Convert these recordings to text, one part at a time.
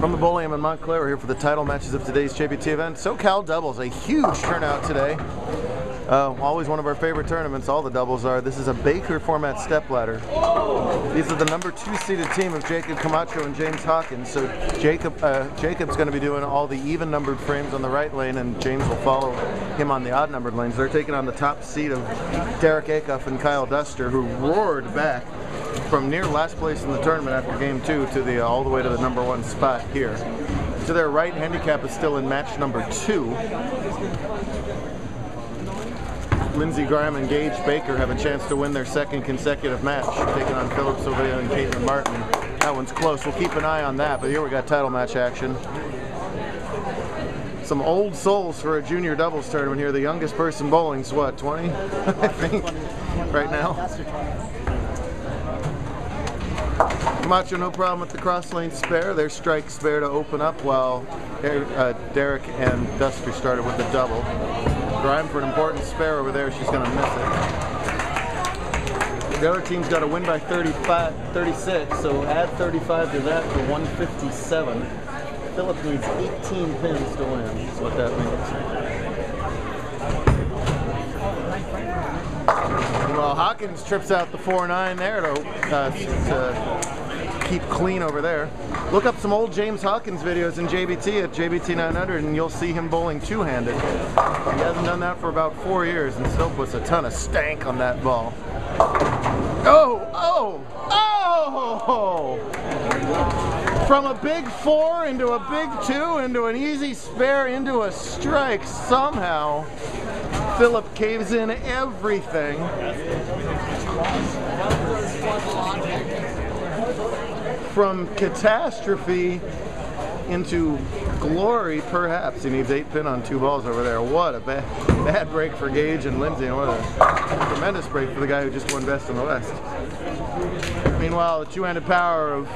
From the Bullion in Montclair, we're here for the title matches of today's JBT event. SoCal doubles, a huge turnout today. Always one of our favorite tournaments, all the doubles are. This is a Baker format stepladder. These are the number 2 seeded team of Jacob Camacho and James Hawkins. So Jacob's going to be doing all the even numbered frames on the right lane, and James will follow him on the odd numbered lanes. They're taking on the top seed of Derek Acuff and Kyle Duster, who roared back from near last place in the tournament after game 2 to the all the way to the number 1 spot here. To their right, handicap is still in match number 2. Lindsey Graham and Gage Baker have a chance to win their second consecutive match, taking on Philip Sylvia and Caitlin Martin. That one's close. We'll keep an eye on that, but here we got title match action. Some old souls for a junior doubles tournament here. The youngest person bowling's what, 20? I think, right now. Camacho, no problem with the cross lane spare. Their strike spare to open up, while Derek and Duster started with the double. Grime for an important spare over there. She's going to miss it. The other team's got to win by 36, so add 35 to that for 157. Philip needs 18 pins to win, is what that means. Well, Hawkins trips out the 4-9 there to keep clean over there. Look up some old James Hawkins videos in JBT at JBT 900 and you'll see him bowling two-handed. He hasn't done that for about 4 years and still puts a ton of stank on that ball. Oh! Oh! Oh! From a big 4 into a big 2 into an easy spare into a strike, somehow Philip caves in everything. From catastrophe into glory, perhaps. He needs 8 pin on 2 balls over there. What a bad break for Gage and Lindsay, and what a tremendous break for the guy who just won Best in the West. Meanwhile, the two-handed power of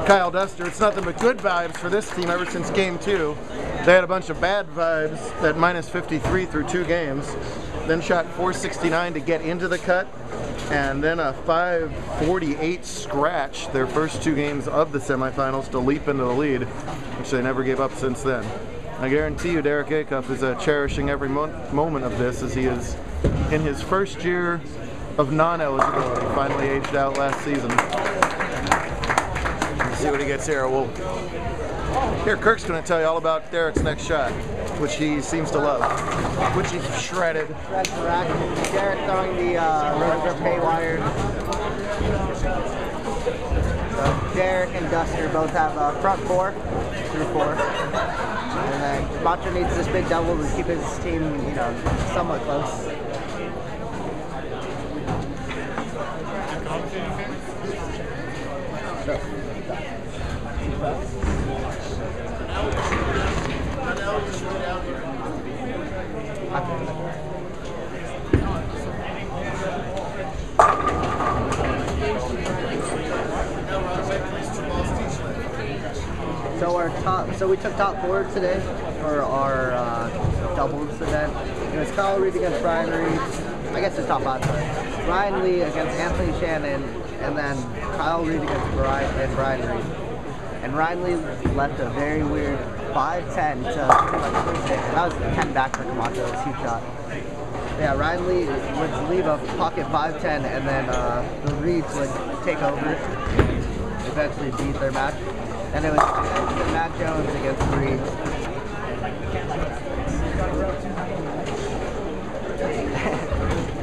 Kyle Duster, it's nothing but good vibes for this team ever since game 2. They had a bunch of bad vibes at minus 53 through 2 games, then shot 469 to get into the cut, and then a 548 scratch their first 2 games of the semifinals to leap into the lead, which they never gave up since then. I guarantee you Derek Acuff is cherishing every moment of this, as he is in his first year of non-eligibility, finally aged out last season. Let's see what he gets here. Here, Kirk's going to tell you all about Derek's next shot, which he seems to love, which he shredded. Derek throwing the rotor haywire. So Derek and Duster both have front 4 through 4. And then Camacho needs this big double to keep his team, you know, somewhat close. So we took top 4 today for our doubles event. It was Kyle Reed against Brian Reed. I guess it's top 5. Ryan Lee against Anthony Shannon, and then Kyle Reed against Brian Reed. And Ryan Lee left a very weird 5-10 to like 3-6. That was 10 back for Camacho. It was a huge shot. Yeah, Ryan Lee would leave a pocket 5-10, and then the Reeds would take over and eventually beat their match. And it was Matt Jones against the Reeds.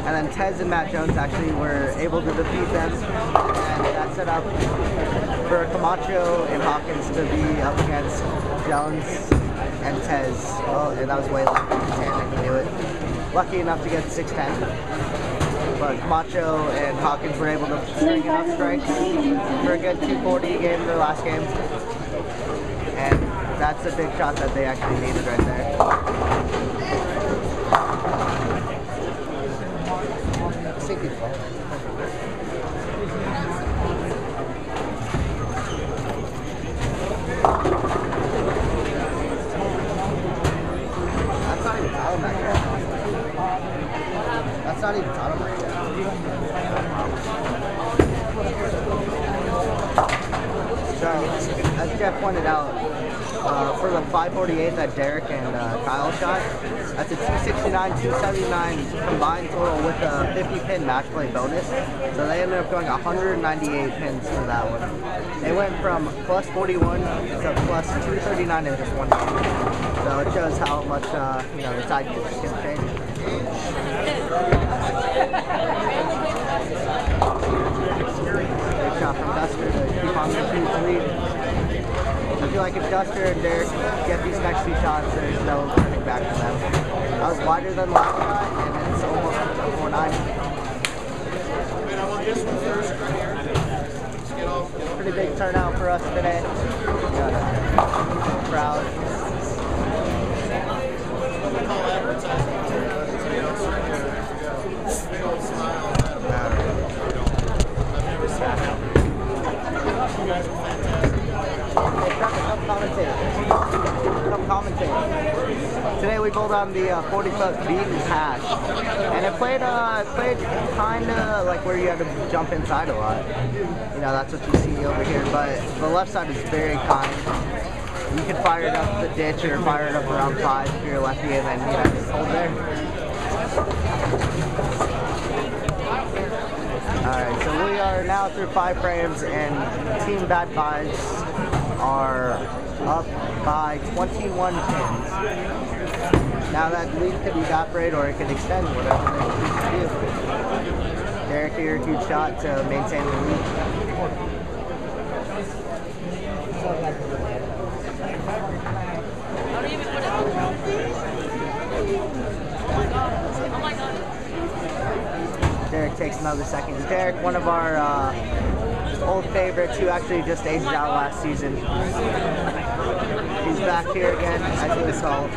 And then Tez and Matt Jones actually were able to defeat them, and that set up for Camacho and Hawkins to be up against Jones and Tez. Oh, and that was way lucky. They could do it. Lucky enough to get 6-10. But Camacho and Hawkins were able to string enough strikes for a good 240 game in their last game. And that's a big shot that they actually needed right there. That's not even title match yet. That's not even title match yet. So Jeff pointed out, for the 548 that Derek and Kyle shot, that's a 269, 279 combined total with a 50 pin match play bonus. So they ended up going 198 pins for that one. They went from plus 41 to plus 239 in just one game. So it shows how much you know, the tide can change. Great shot from Duster to keep on the 2 lead. I feel like if Duster and Derek get these next 2 shots, there's no turning back for them. That was wider than the last shot, and it's almost a 4-9. Pretty big turnout for us today. We got a crowd. Come commentate. Today we bowled on the 40-foot beaten hash, and it played kind of like where you had to jump inside a lot. You know, that's what you see over here, but the left side is very kind. You can fire it up the ditch or fire it up around 5 if you're a lefty, and then, you know, just hold there. Alright, so we are now through 5 frames, and Team Bad Pies are up by 21 pins. Now that lead could evaporate or it could extend, whatever they choose to do. Derek here, huge shot to maintain the lead. Derek takes another second. Derek, one of our old favorites who actually just aged out last season. He's back here again, as he was called.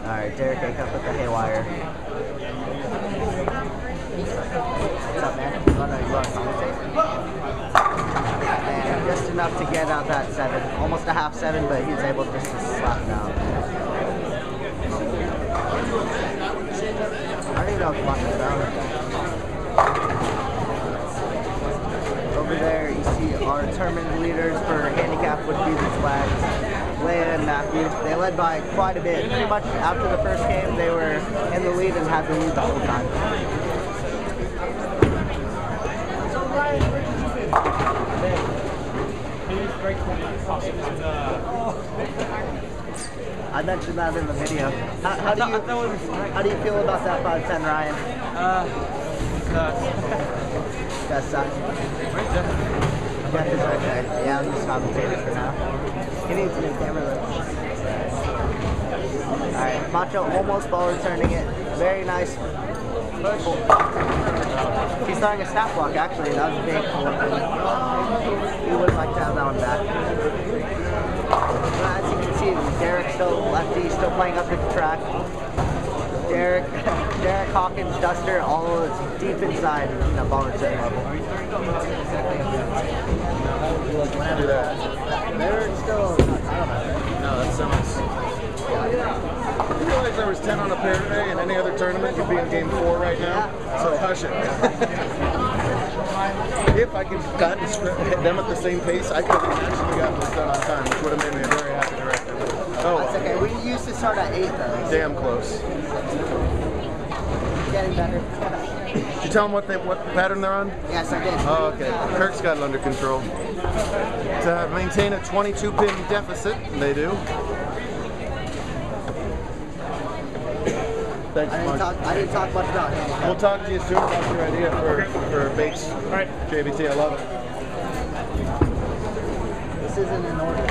Alright, Derek A up with the haywire. What's up, man? You want to commentate? And just enough to get out that 7. Almost a half 7, but he's able just to slap it out. I don't even know if Buck is down. Over there, you see our tournament leaders for handicap would be the flags, Leia and Matthew. They led by quite a bit. Pretty much after the first game, they were in the lead and had the lead the whole time. I mentioned that in the video. How do you feel about that 5'10", Ryan? That sucks. Jeff is right there. Yeah, I'm just commentating for now. He needs a new camera though. Alright, Macho almost ball returning it. Very nice. He's throwing a snap block actually. That was a big pull. He would like to have that one back. As you can see, Derek's still lefty, still playing up the track. Derek Hawkins, Duster, all deep inside, you know, ball return level. Do that. They're still, I don't know. No, that's so nice. You realize there was 10 on a pair today, in any other tournament you'd be in game 4 right now? Yeah. So hush it. If I could have gotten them at the same pace, I could have actually gotten this done on time, which would have made me a very happy director. Oh, that's okay. We used to start at 8 though. Damn close. Getting better. Did you tell them what pattern they're on? Yes, I did. Oh, okay. Kirk's got it under control. To maintain a 22-pin deficit, they do. Thanks, I didn't talk much about it. We'll talk to you soon about your idea for base. All right. JBT, I love it. This isn't in order.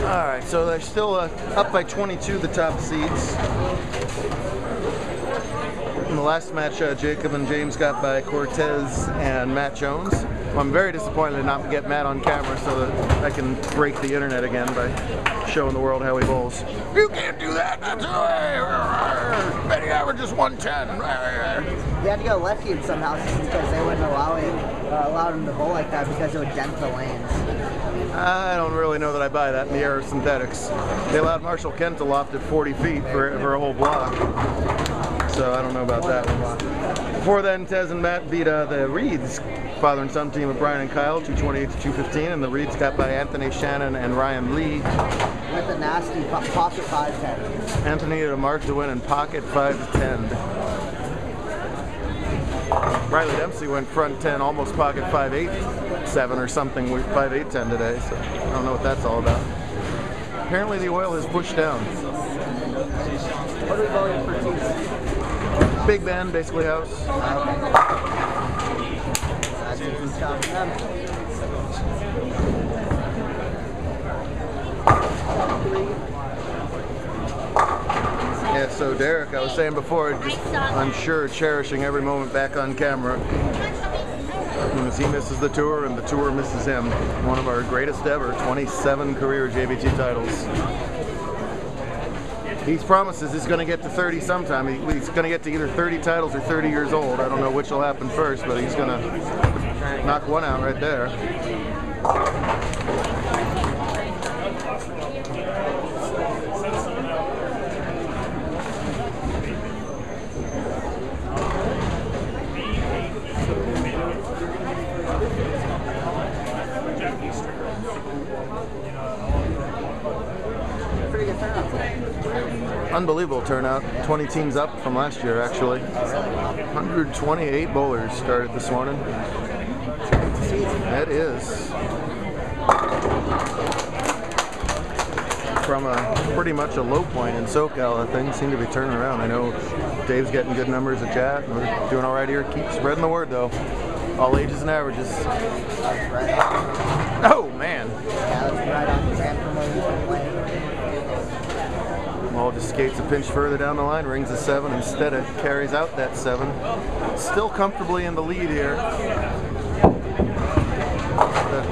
Alright, so they're still up by 22, the top seeds. In the last match, Jacob and James got by Cortez and Matt Jones. I'm very disappointed to not get Matt on camera so that I can break the internet again by showing the world how he bowls. You can't do that. That's betting average is 110. They had to go lefty in some houses because they wouldn't allow him to bowl like that because it would dent the lanes. I don't really know that I buy that in the era of synthetics. They allowed Marshall Kent to loft at 40 feet for a whole block. So I don't know about that one. Before then, Tez and Matt beat the Reeds, father and son team of Brian and Kyle, 228 to 215, and the Reeds got by Anthony Shannon and Ryan Lee. With a nasty pocket 5-10. Anthony to mark to win in pocket 5-10. Riley Dempsey went front 10, almost pocket 5-8-7 or something with 5-8-10 today, so I don't know what that's all about. Apparently the oil is pushed down. What are we voting for teams? Big Ben, basically house. Okay. That's a good job for them. Yeah, so Derek, I was saying before, just I'm sure cherishing every moment back on camera. As he misses the tour and the tour misses him. One of our greatest ever, 27 career JBT titles. He promises he's going to get to 30 sometime. He's going to get to either 30 titles or 30 years old. I don't know which will happen first, but he's going to knock one out right there. Unbelievable turnout. 20 teams up from last year, actually. 128 bowlers started this morning. That is from pretty much a low point in SoCal. Things seem to be turning around. I know Dave's getting good numbers at chat. And we're doing all right here. Keep spreading the word, though. All ages and averages. Oh, man. Ball just skates a pinch further down the line, rings a 7 instead. It carries out that 7. Still comfortably in the lead here.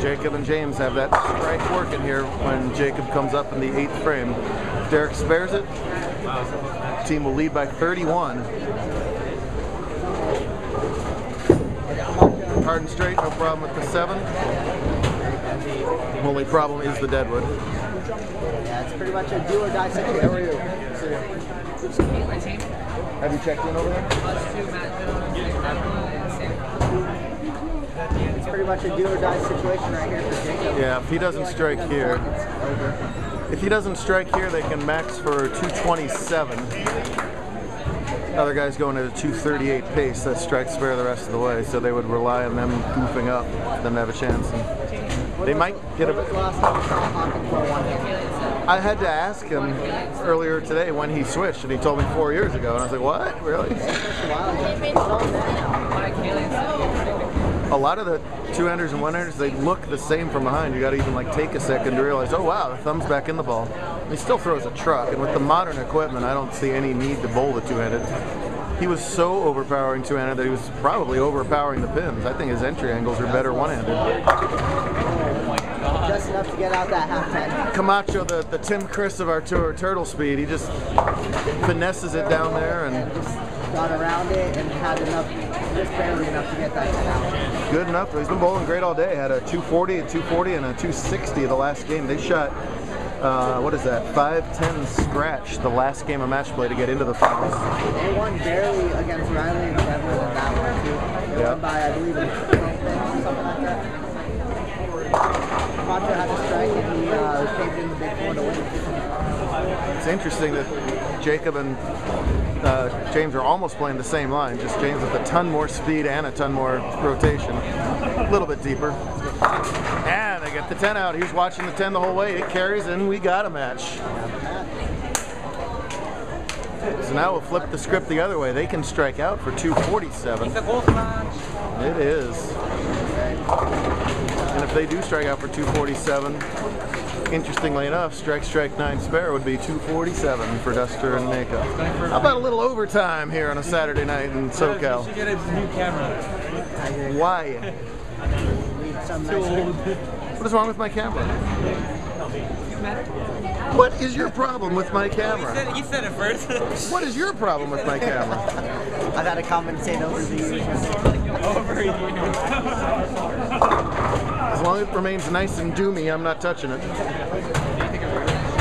Jacob and James have that strike working here when Jacob comes up in the 8th frame. If Derek spares it, the team will lead by 31. Hard and straight, no problem with the 7. Only problem is the deadwood. Yeah, it's pretty much a do or die situation. How are you? Have you checked in over there? It's pretty much a do or die situation right here for Jacob. Yeah, if he doesn't strike here, they can max for 227. Other guys going at a 238 pace. That strikes spare the rest of the way, so they would rely on them goofing up for them to have a chance. And they might get a bit. I had to ask him earlier today when he switched, and he told me 4 years ago, and I was like, what? Really? A lot of the two-handers and one-handers, they look the same from behind. You got to even like take a second to realize, oh wow, the thumb's back in the ball. He still throws a truck, and with the modern equipment, I don't see any need to bowl the two-handed. He was so overpowering two-handed that he was probably overpowering the pins. I think his entry angles are better one-handed. Just enough to get out that half-10. Camacho, the Tim Chris of our tour, turtle speed, he just finesses it down there and got around it and had enough, just barely enough to get that out. Good enough. He's been bowling great all day. Had a 240, a 240, and a 260 the last game. They shot, what is that, 5-10 scratch the last game of match play to get into the finals. They won barely against Riley and Trevor in that one, too. They won by, I believe, 12 pins or something like that. Camacho had a strike and he came in the big four to win. It's interesting that Jacob and James are almost playing the same line, just James with a ton more speed and a ton more rotation. A little bit deeper. And they get the 10 out. He was watching the 10 the whole way. It carries and we got a match. So now we'll flip the script the other way. They can strike out for 247. It is. And if they do strike out for 247, interestingly enough, strike 9 spare would be 247 for Duster and Maka. How about a little overtime here on a Saturday night in SoCal? You should get a new camera. Why? Something nice. What is wrong with my camera? What is your problem with my camera? He said it first. What is your problem with my camera? I gotta compensate over the years. As long as it remains nice and doomy, I'm not touching it.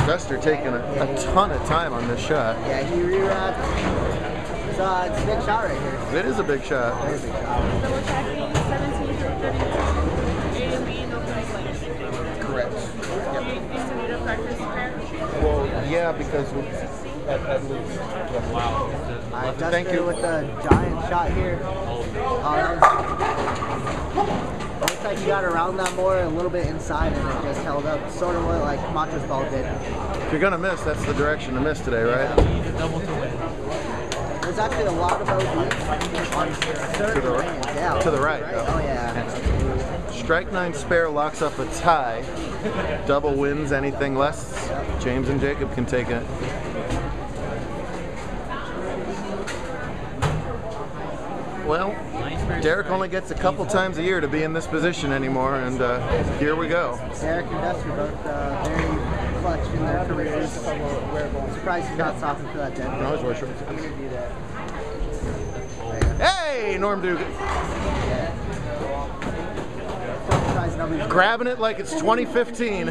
Duster taking a ton of time on this shot. Yeah, he re-wrapped. It's a big shot right here. It is a big shot. Very big shot. Correct. Well, yeah, because at least. Wow. Thank you. With the giant shot here. Looks like he got around that more, a little bit inside, and it just held up. Sort of what like Camacho's ball did. If you're gonna miss, that's the direction to miss today, right? Double to win. There's actually a lot of OBs on certain lanes. Yeah, to the right. Oh yeah. Strike 9 spare locks up a tie. Double wins anything less. James and Jacob can take it. Well, Derek only gets a couple times a year to be in this position anymore, and here we go. Derek and Duster both very clutch in their careers. Surprised he's not softened for that dead. I always wear shorts. I'm gonna do that. Hey, Norm Dugan. Grabbing it like it's 2015.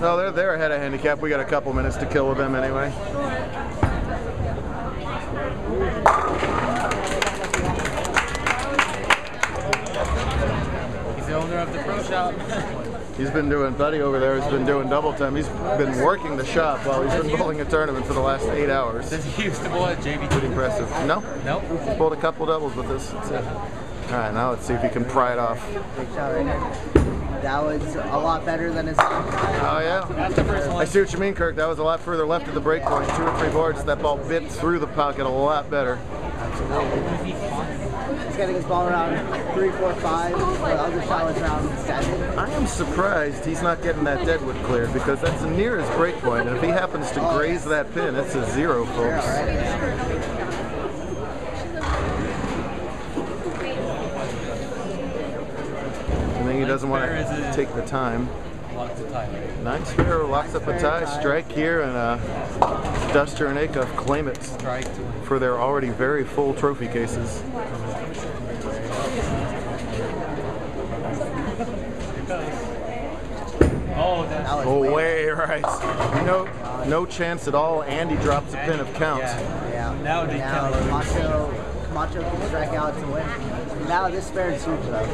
No, they're ahead of handicap. We got a couple minutes to kill with them anyway. He's the owner of the pro shop. He's been doing, Buddy over there has been doing double time. He's been working the shop while he's been bowling a tournament for the last 8 hours. Does he used to bowl at JBT? Pretty impressive. No? Nope. He's bowled a couple doubles with us. That's it. All right, now let's see if he can pry it off. Big shot right there. That was a lot better than his last shot. Oh, yeah. That's the first one. I see what you mean, Kirk. That was a lot further left at the break point. 2 or 3 boards, that ball bit through the pocket a lot better. He's getting his ball around 3, 4, 5. The other shot was around 7. I am surprised he's not getting that deadwood cleared because that's near his break point, and if he happens to graze that pin, it's a 0, folks. I think he doesn't want to take the time. 9 spare locks up a tie. Strike here, and Duster and Acuff claim it for their already very full trophy cases. Oh, way right. No chance at all. Andy drops a pin of count. Yeah. Now Camacho can strike out to win. Now this spare is huge though.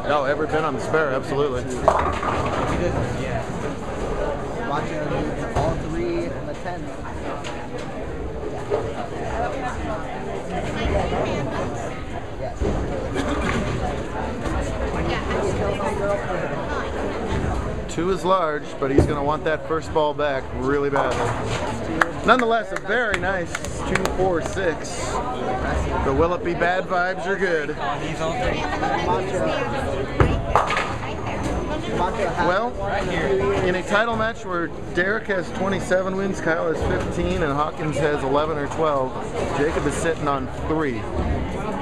No, every pin on the spare, absolutely. Camacho needs all 3 and the 10. Two is large, but he's going to want that first ball back really badly. Nonetheless, a very nice 2-4-6. But will it be bad vibes or good? Well, in a title match where Derek has 27 wins, Kyle has 15, and Hawkins has 11 or 12, Jacob is sitting on 3.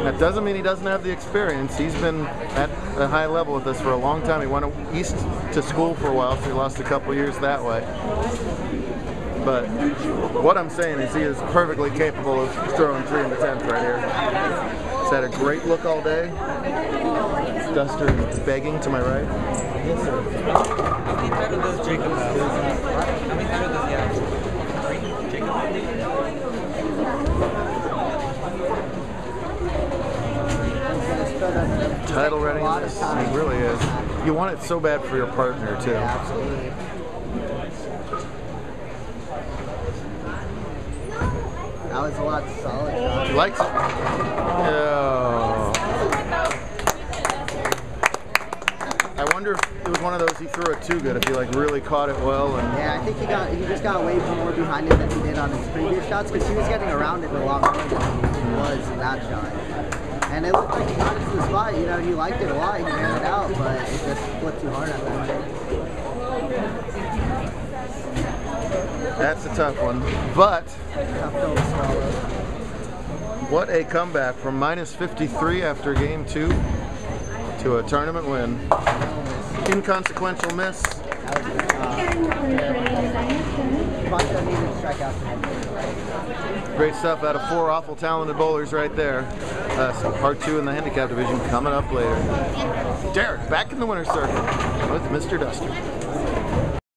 That doesn't mean he doesn't have the experience. He's been at a high level with us for a long time. He went east to school for a while, so he lost a couple years that way. But what I'm saying is he is perfectly capable of throwing 3 in the 10th right here. He's had a great look all day. Duster is begging to my right. How many titles does Jacob have? How many titles does he have? 3? Jacob? Title readiness, he really is. You want it so bad for your partner too. Yeah, absolutely. That was a lot solid shot. Likes it. Oh. I wonder if it was one of those he threw it too good, if he like really caught it well. And yeah, I think he just got way more behind it than he did on his previous shots because he was getting around it a lot more than he was in that shot. And it looked like he got it to the spot. You know, he liked it a lot. He ran it out, but it just flipped too hard at that point. That's a tough one, but Tough pill to swallow. What a comeback from minus 53 after game 2 to a tournament win. Inconsequential miss. Great stuff out of 4 awful talented bowlers right there. Part 2 in the handicap division coming up later. Derek back in the winner's circle with Mr. Duster.